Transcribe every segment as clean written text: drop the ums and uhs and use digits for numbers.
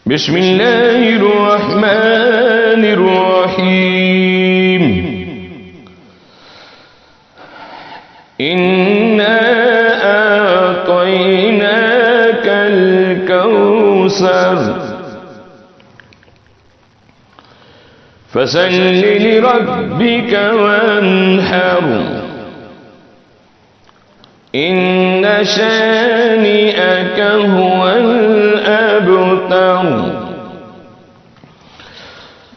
بسم الله الرحمن الرحيم. إنا أعطيناك الكوثر فصل لربك وانحر إن شانئك هو الأبتر.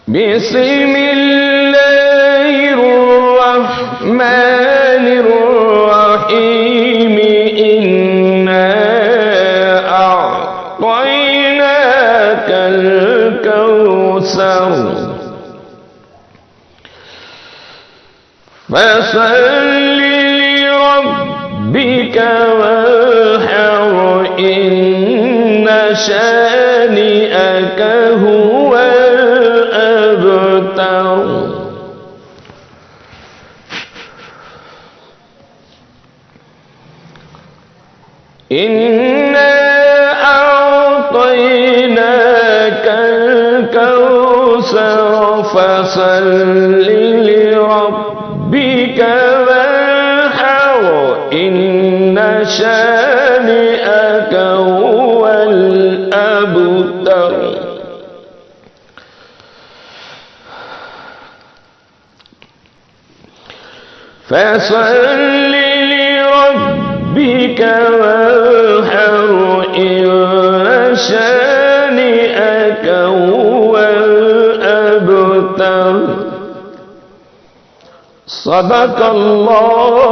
بسم الله الرحمن الرحيم. إنا أعطيناك الكوثر فصل لربك وانحر إن شانئك هو الأبتر. إنا أعطيناك الكوثر فصل لربك وانحر إن شانئك هو الأبتر. فصل لربك وانحر إن شانئك هو الأبتر. صدق الله.